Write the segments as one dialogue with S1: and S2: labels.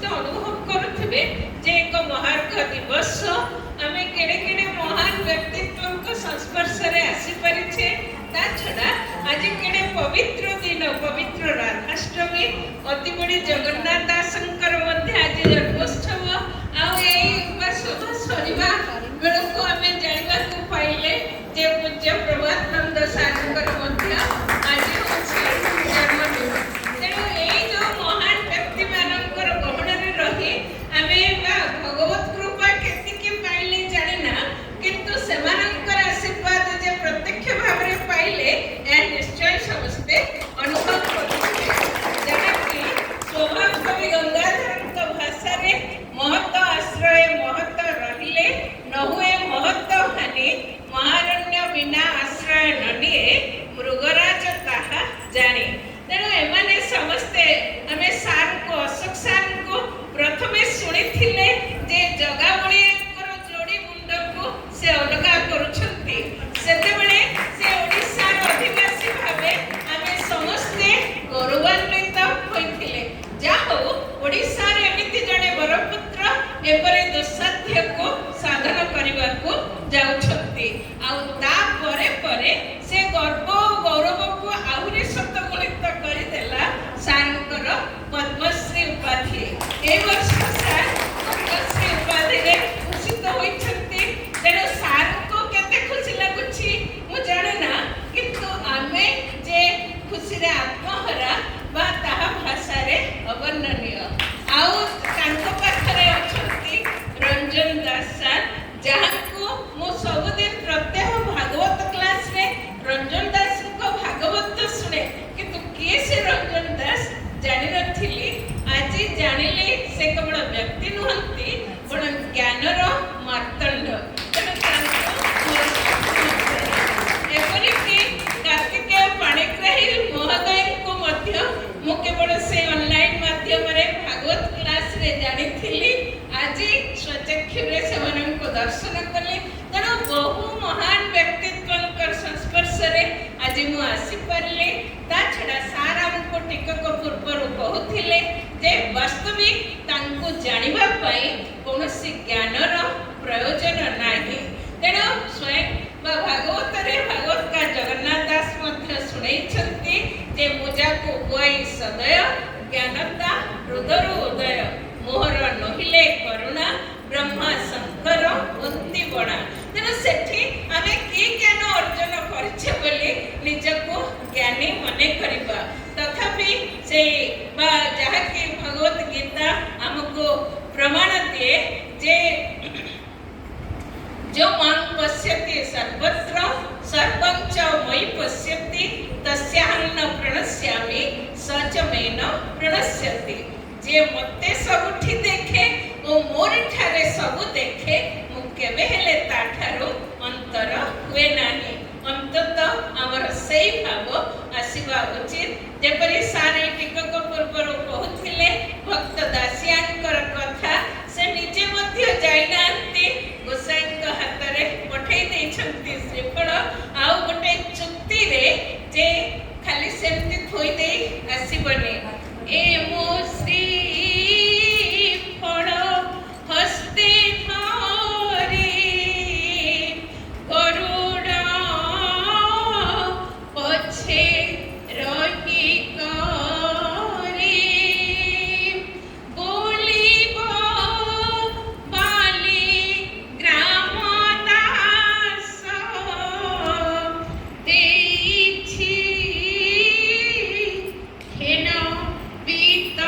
S1: ସମସ୍ତେ ଅନୁଭବ କରୁଥିବେ ଯେ ଏକ ମହାର୍ଘ ଦିବସ ଆମେ କେଡ଼େ କେଡ଼େ ମହାନ ବ୍ୟକ୍ତିତ୍ୱଙ୍କ ସଂସ୍ପର୍ଶରେ ଆସିପାରିଛେ। ତା ଛଡ଼ା ଆଜି କେଡ଼େ ପବିତ୍ର ଦିନ, ପବିତ୍ର ରାଧାଷ୍ଟମୀ, ଅତି ବଡ଼ି ଜଗନ୍ନାଥ ଦାସଙ୍କର ମଧ୍ୟ ଆଜି ଜନ୍ମୋତ୍ସବ। ଆଉ ଏଇ ଉପାସନା ସରିବା ବେଳକୁ ଆମେ ଜାଣିବାକୁ ପାଇଲେ ଯେ ପୂଜ୍ୟ ପ୍ରଭାତାନନ୍ଦ ସାରଙ୍କର ମଧ୍ୟ ଆଜି ହେଉଛି ଜନ୍ମଦିନ। ତେଣୁ ଏଇ ଯେଉଁ ମହାନ ବ୍ୟକ୍ତିମାନଙ୍କର ଗହଣରେ ରହି ଆମେ ଭଗବତ କୃପା କେତିକି ପାଇଲେ ଜାଣିନା, କିନ୍ତୁ ସେମାନଙ୍କର ଆଶୀର୍ବାଦ ଯେ ପ୍ରତ୍ୟକ୍ଷ ଭାବରେ ପାଇଲେ ଏହା ନିଶ୍ଚୟ ସମସ୍ତେ ଅନୁଭବ କରୁଥିବେ। ଯାହାକି ସ୍ୱଭାବ କବି ଗଙ୍ଗାଧରଙ୍କ ଭାଷାରେ ମହତ ଆଶ୍ରୟ ମହତ ରହିଲେ ନ ହୁଏ ମହତ ହାନି, ମହାରଣ୍ୟ ବିନା ଆଶ୍ରୟ ନ ନିଏ ମୃଗରାଜ ତାହା ଜାଣି। ତେଣୁ ଏମାନେ ସମସ୍ତେ ଆମେ ସାର୍ଙ୍କୁ, ଅଶୋକ ସାର୍ଙ୍କୁ ପ୍ରଥମେ ଶୁଣିଥିଲେ ଯେ ଜଗାବଳିଆଙ୍କର ଯୋଡ଼ି ମୁଣ୍ଡକୁ ସେ ଅଲଗା କରୁଛନ୍ତି। ସେତେବେଳେ ସେ ଓଡ଼ିଶାର ଅଧିବାସୀ ଭାବେ ଆମେ ସମସ୍ତେ ଗୌରବାନ୍ୱିତ ହୋଇଥିଲେ। ଯାହା ହଉ ଓଡ଼ିଶାର ଏମିତି ଜଣେ ବରପୁତ୍ର ଏପରି ଦୁଃସାଧ୍ୟକୁ ସାଧନ କରିବାକୁ ଯାଉଛନ୍ତି। ଆଉ ତାପରେ ପରେ ସେ ଗର୍ବ ଓ ଗୌରବକୁ ଆହୁରି ଶତଗୁଣିତ କରିଦେଲା ସାରଙ୍କର ପଦ୍ମଶ୍ରୀ ଉପାଧି। ଏ ବର୍ଷ ସାର୍ ପଦ୍ମଶ୍ରୀ ଉପାଧିରେ ଭୂଷିତ ହୋଇଛନ୍ତି। ତେଣୁ ସାରଙ୍କୁ କେତେ ଖୁସି ଲାଗୁଛି ମୁଁ ଜାଣେ ନା, କିନ୍ତୁ ଆମେ ଯେ ଖୁସିରେ ଆତ୍ମହରା ବା ତାହା ଭାଷାରେ ଅବର୍ଣ୍ଣନୀୟ। ଆଉ ତାଙ୍କ ପାଖରେ ଅଛନ୍ତି ରଞ୍ଜନ ଦାସ ସାର୍, ଯାହାଙ୍କୁ ମୁଁ ସବୁଦିନ ପ୍ରତ୍ୟହ ଭାଗବତ କ୍ଲାସରେ ରଞ୍ଜନ ଦାସଙ୍କ ଭାଗବତ ଶୁଣେ, କିନ୍ତୁ କିଏ ସେ ରଞ୍ଜନ ଦାସ ଜାଣିନଥିଲି। ଆଜି ଜାଣିଲେ ସେ କେବଳ ବ୍ୟକ୍ତି ନୁହନ୍ତି, ବରଂ ଜ୍ଞାନର ମାର୍ତ୍ତଣ୍ଡ। ତେଣୁ ଏପରିକି କାର୍ତ୍ତିକେୟ ପାଣିଗ୍ରାହୀ ମହୋଦୟଙ୍କୁ ମଧ୍ୟ ମୁଁ କେବଳ ସେ ଅନଲାଇନ୍ ମାଧ୍ୟମରେ ଭାଗବତ କ୍ଲାସରେ ଜାଣିଥିଲି। ଆଜି ସ୍ୱଚକ୍ଷୁରେ ସେମାନଙ୍କୁ ଦର୍ଶନ କଲି। ତେଣୁ ବହୁ ମହାନ ବ୍ୟକ୍ତିତ୍ୱଙ୍କର ସଂସ୍ପର୍ଶରେ ଆଜି ମୁଁ ଆସିପାରିଲି। ତା ଛଡ଼ା ସାର୍ ଆମକୁ ଟିକକ ପୂର୍ବରୁ କହୁଥିଲେ ଯେ ବାସ୍ତବିକ ତାଙ୍କୁ ଜାଣିବା ପାଇଁ କୌଣସି ଜ୍ଞାନର ପ୍ରୟୋଜନ ନାହିଁ। ତେଣୁ ସ୍ୱୟଂ ବା ଭାଗବତରେ ଭାଗବତକା ଜଗନ୍ନାଥ ଦାସ ମଧ୍ୟ ଶୁଣେଇଛନ୍ତି ଯେ ମୁଜାକୁ ବୁଆଇ ସଦୟ, ଜ୍ଞାନତା ହୃଦୟରୁ ଉଦୟ, ମୋହର ନହିଲେ କରୁଣା, ବ୍ରହ୍ମା ଶଙ୍କର କୁନ୍ତି ବଣା। ତେଣୁ ସେଠି ଆମେ କି ଜ୍ଞାନ ଅର୍ଜନ କରିଛେ ବୋଲି ନିଜକୁ ଜ୍ଞାନୀ ମନେ କରିବା। ତଥାପି ସେଇ ବା ଯାହାକି ଭଗବତ ଗୀତା ଆମକୁ ପ୍ରମାଣ ଦିଏ ଯେ जो मां पश्यति सर्वत्र सर्वं च मयि पश्यति तस्याहं न प्रणश्यामि स च मे न प्रणश्यति। जे मते सबुठी देखे ओ मोर ठारे सबु देखे मु केबे हेले ताठारो अंतर हुए नाही। अंतत आमर सेई भाव आसीबा उचित। जेपरि सारे टिकक पूर्वर कहूथिले भक्त दासियांकर कथा से निजे मध्य जाइनांती गोसाईंक हातरे पठेई देइछंती श्रीफल। आउ गोटे चुक्ति रे जे खाली सेमती थोई देई आसीबनी। ए मो श्रीफल हस्ते धरी गरुड़ पछे रही बीता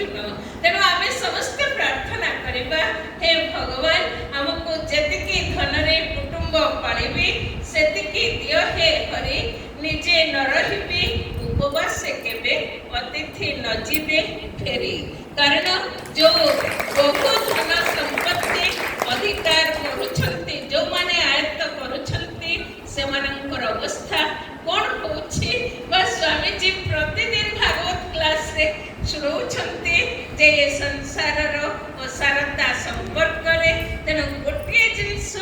S1: अर्जुन। तेणु आमे समस्त प्रार्थना करिबा, हे भगवान हमको जेतिकी धन रे कुटुंब पालिबी सेतिकी दियो हे हरि, निजे न रहिबी उपवास केबे अतिथि न जीवे फेरी। कारण जो बहु धन संपत्ति अधिकार करुछंती, जो माने आयत्त करुछंती सेमानंकर अवस्था कौन होछि? बस स्वामी जी प्रतिदिन भागवत क्लास रे शुणुछंती जे ये संसार रो असारता संपर्क रे। तेणु गोटे जिनिस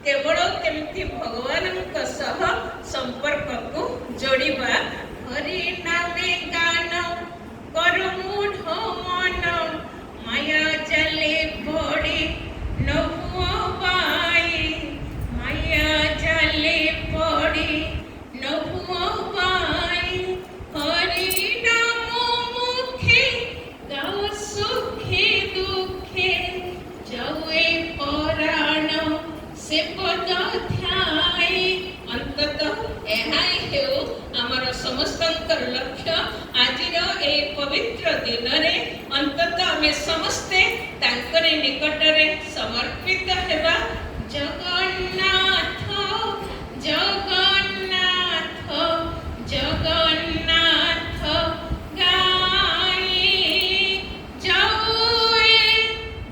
S1: केवल केमती भगवानक सह संपर्क को जोड़िबा। हरि नामे गान करमूढ़ मन, माया जले पड़े नहुआ बाई, माया जले पड़े नहुआ बाई। हरि नाम मुखे गाओ सुखे दुखे, जावे पराण से पद ध्याय। अंततः एहाई हेउ आमर समस्तंकर लक्ष्य। आजिर ए पवित्र दिन रे अंततः आमे समस्ते तांकरे निकटरे समर्पित हेबा। जगन्नाथ जगन्नाथ जगन्नाथ गाई, जाऊए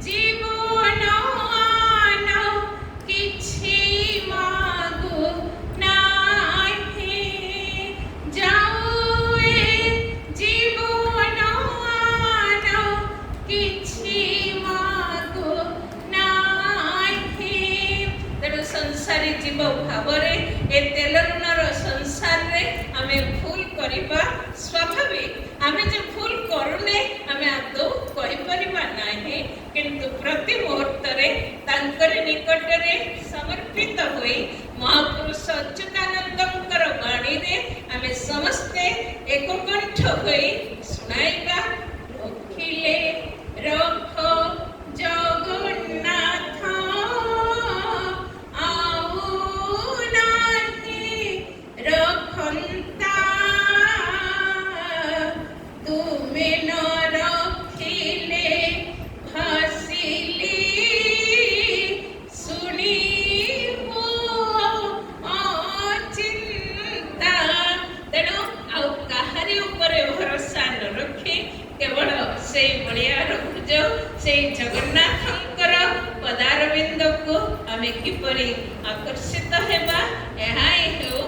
S1: जीवन आन किछि मागु नाही, जाऊए जीवन आन किछि मागु नाही। तेणु संसारी जीव भावरे ए तेल ऋणर संसार रे आमे भूल करिबा स्वाभाविक। आमे जे भूल करूने आमे आदौ कहि परिबा नाही, किंतु प्रति मुहूर्त रे तांकर निकट रे समर्पित होई महापुरुष अच्युतानंदंकर वाणी रे आमे समस्ते एक कंठ होई सुनाइबा। रखिले रख जगन्नाथ आउ नाही रखंता, तुमे न रखिले भासिली सुनिबो अचिंता। तेणु आउ काहारी उपरे भरोसा न रखी केवल से बलिया रखुज से जगन्नाथंकर पदारविंद को आमे किपरि आकर्षित हेबा। एहाई हेउ